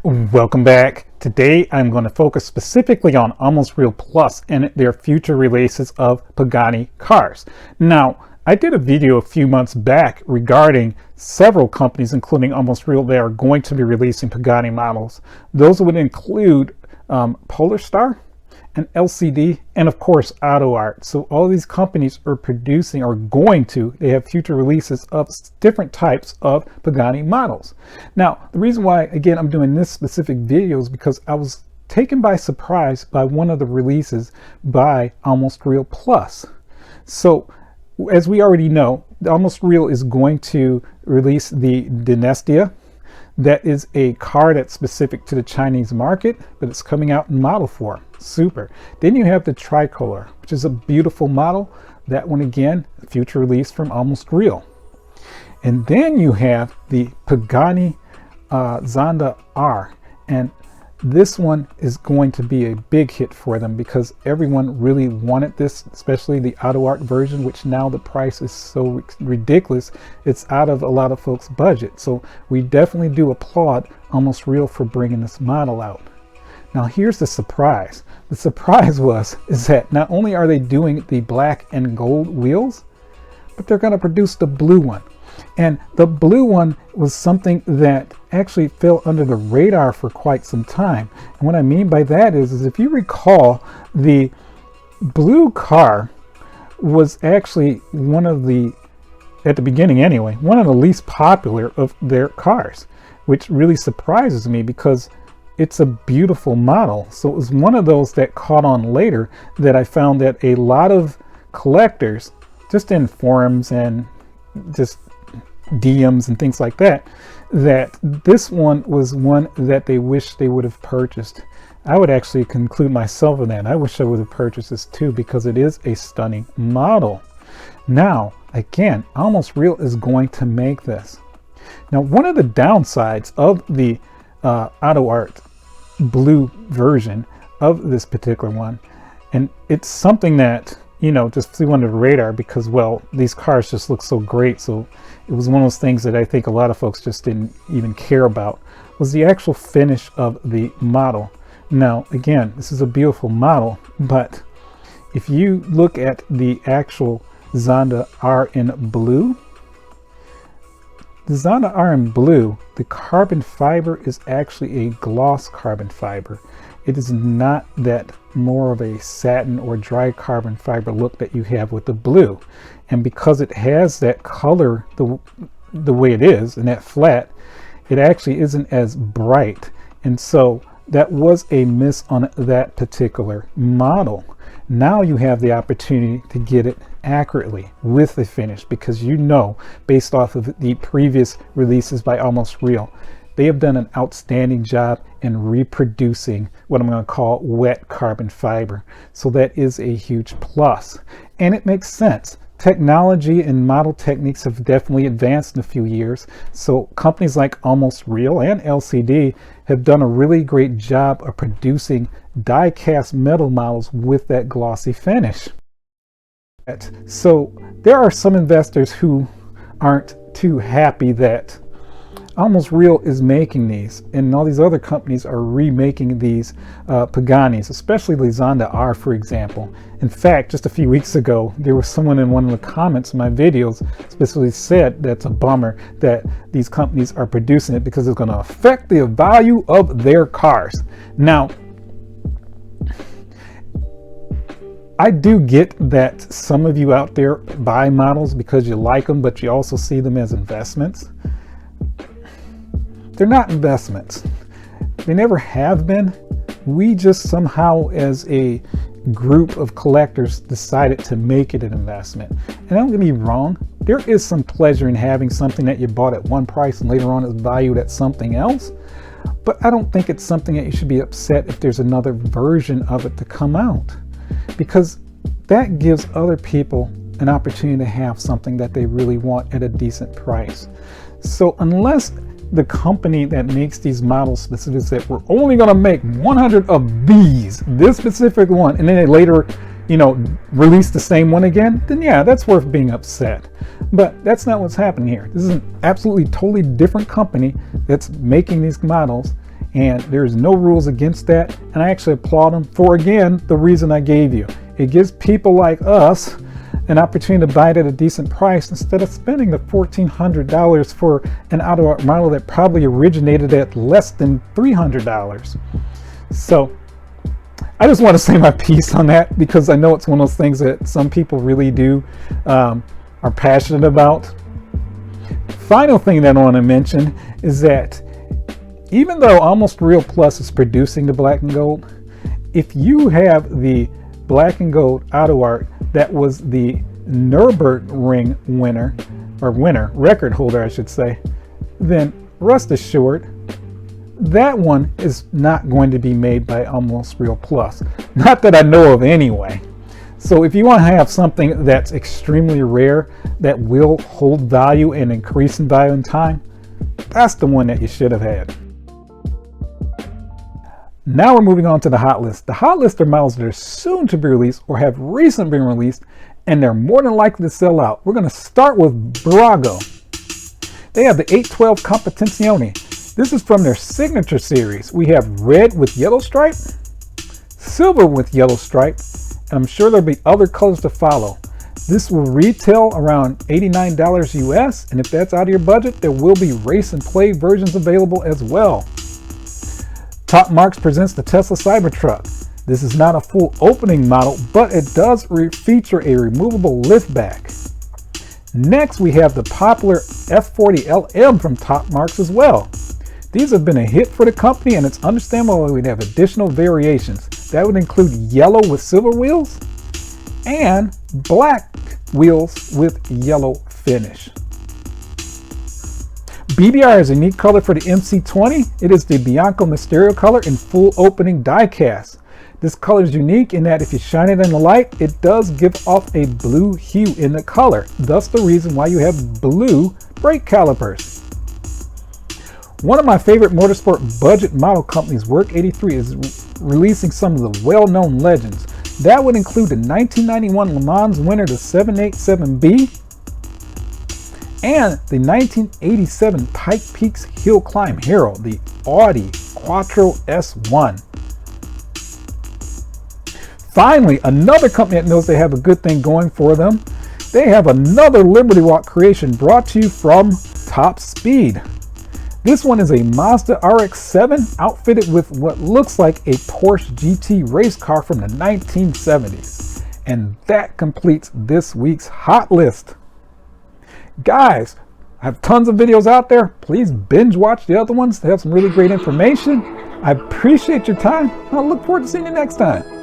Welcome back. Today I'm going to focus specifically on Almost Real Plus and their future releases of Pagani cars. Now, I did a video a few months back regarding several companies, including Almost Real, that are going to be releasing Pagani models. Those would include Polestar and LCD, and of course Auto Art. So all these companies are producing, or going to, they have future releases of different types of Pagani models. Now, the reason why, again, I'm doing this specific video is because I was taken by surprise by one of the releases by Almost Real Plus. So, as we already know, Almost Real is going to release the Dinastia. That is a car that's specific to the Chinese market, but it's coming out in model form. Super. Then you have the Tricolore, which is a beautiful model. That one, again, a future release from Almost Real. And then you have the Pagani Zonda R. And this one is going to be a big hit for them because everyone really wanted this, especially the Auto Art version, which now the price is so ridiculous, it's out of a lot of folks' budget. So we definitely do applaud Almost Real for bringing this model out. Now here's the surprise. The surprise is that not only are they doing the black and gold wheels, but they're going to produce the blue one. And the blue one was something that actually fell under the radar for quite some time. And what I mean by that is if you recall, the blue car was actually one of the, at the beginning anyway, one of the least popular of their cars, which really surprises me because it's a beautiful model. So it was one of those that caught on later, that I found that a lot of collectors, just in forums and just DMs and things like that, that this one was one that they wish they would have purchased. I would actually conclude myself in that. I wish I would have purchased this too, because it is a stunning model. Now, again, Almost Real is going to make this. Now, one of the downsides of the Auto Art blue version of this particular one, and it's something that, you know, just flew under the radar because, well, these cars just look so great. So it was one of those things that I think a lot of folks just didn't even care about, was the actual finish of the model. Now, again, this is a beautiful model, but if you look at the actual Zonda R in blue, the Zonda R in blue, the carbon fiber is actually a gloss carbon fiber. It is not that more of a satin or dry carbon fiber look that you have with the blue. And because it has that color the way it is, and that flat, it actually isn't as bright. And so that was a miss on that particular model. Now you have the opportunity to get it accurately with the finish, because you know, based off of the previous releases by Almost Real, they have done an outstanding job in reproducing what I'm going to call wet carbon fiber. So that is a huge plus. And it makes sense. Technology and model techniques have definitely advanced in a few years. So companies like Almost Real and LCD have done a really great job of producing die-cast metal models with that glossy finish. So there are some investors who aren't too happy that Almost Real is making these, and all these other companies are remaking these Paganis, especially the Zonda R, for example. In fact, just a few weeks ago, there was someone in one of the comments in my videos specifically said that's a bummer that these companies are producing it because it's going to affect the value of their cars. Now, I do get that some of you out there buy models because you like them, but you also see them as investments. They're not investments. They never have been. We just somehow, as a group of collectors, decided to make it an investment. And don't get me wrong, there is some pleasure in having something that you bought at one price and later on is valued at something else. But I don't think it's something that you should be upset if there's another version of it to come out, because that gives other people an opportunity to have something that they really want at a decent price. So unless the company that makes these models specifically said, we're only going to make 100 of these, this specific one, and then they later, you know, release the same one again, then yeah, that's worth being upset. But that's not what's happening here. This is an absolutely totally different company that's making these models, and there's no rules against that, and I actually applaud them for, again, the reason I gave you. It gives people like us an opportunity to buy it at a decent price instead of spending the $1,400 for an out-of-art model that probably originated at less than $300. So I just want to say my piece on that, because I know it's one of those things that some people really do are passionate about. Final thing that I want to mention is that even though Almost Real Plus is producing the black and gold, if you have the black and gold auto art that was the Nürburgring winner, or record holder I should say, then rest assured that one is not going to be made by Almost Real Plus. Not that I know of anyway. So if you want to have something that's extremely rare that will hold value and increase in value in time, that's the one that you should have had. Now we're moving on to the hot list. The hot list are models that are soon to be released or have recently been released, and they're more than likely to sell out. We're going to start with Brago. They have the 812 Competizione. This is from their signature series. We have red with yellow stripe, silver with yellow stripe, and I'm sure there'll be other colors to follow. This will retail around $89 US, and if that's out of your budget, there will be race and play versions available as well. Top Marks presents the Tesla Cybertruck. This is not a full opening model, but it does feature a removable liftback. Next, we have the popular F40LM from Top Marks as well. These have been a hit for the company, and it's understandable we'd have additional variations. That would include yellow with silver wheels and black wheels with yellow finish. BBR is a unique color for the MC20. It is the Bianco Mysterio color in full opening die cast. This color is unique in that if you shine it in the light, it does give off a blue hue in the color. Thus the reason why you have blue brake calipers. One of my favorite motorsport budget model companies, Work 83, is releasing some of the well-known legends. That would include the 1991 Le Mans winner, the 787B, and the 1987 Pike Peaks Hill Climb hero, the Audi Quattro S1. Finally, another company that knows they have a good thing going for them. They have another Liberty Walk creation brought to you from Top Speed. This one is a Mazda RX-7 outfitted with what looks like a Porsche GT race car from the 1970s. And that completes this week's hot list. Guys, I have tons of videos out there. Please binge watch the other ones. They have some really great information. I appreciate your time. I look forward to seeing you next time.